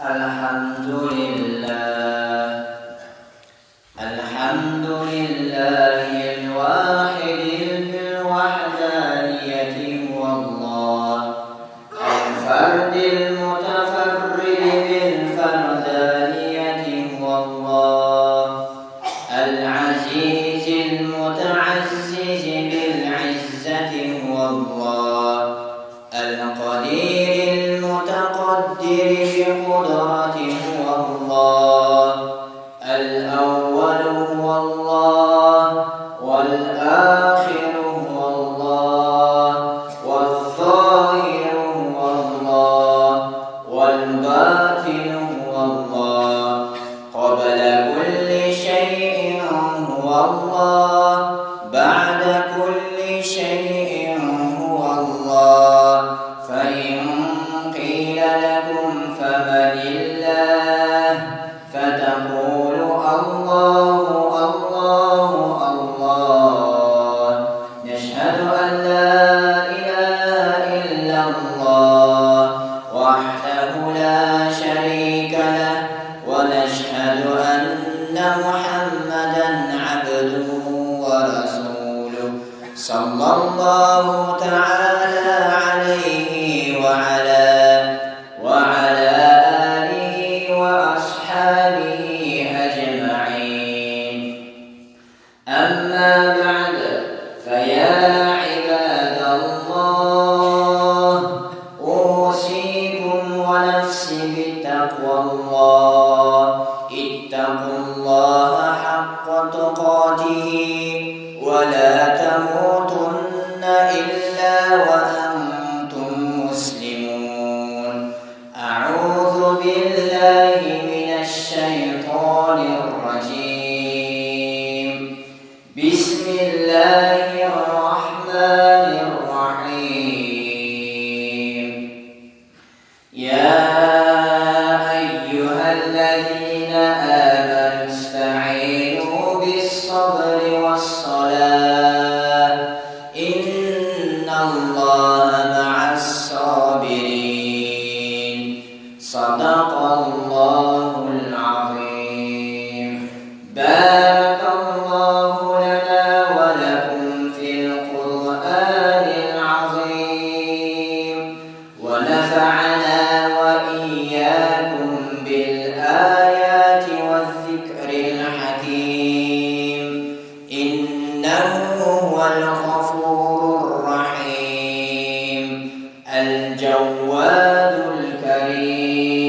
الحمد لله الحمد لله الواحد بالوحدانية هو الله الفرد المتفرد بالفردانية هو الله العزيز المتعزز بالعزة هو الله القدير المتقدر بقدرته هو الله الأول هو الله والآخر هو الله والظاهر هو الله والباطن هو الله قبل كل شيء هو الله بعد كل شيء هو الله فإن قيل لكم فمن الله فتقولوا الله الله الله نشهد أن لا إله إلا الله وحده لا شريك له ونشهد أن محمدا عبده ورسوله صلى الله تعالى عليه وعلى آله وأصحابه أجمعين أما بعد فيا عباد الله أوصيكم ونفسي بتقوى الله اتقوا الله حق تقاته ولا تموتن إلا وأنتم مسلمون أعوذ بالله من الشيطان الرجيم بسم الله الرحمن الرحيم يا أيها الذين آمنوا استعينوا بالصبر والصلاة إن الله مع الصابرين صدق الله العظيم بارك الله لنا ولكم في القرآن العظيم ونفعنا وإياكم بالآيات والذكر الحكيم إنه هو الغفور الرحيم الجواد الكريم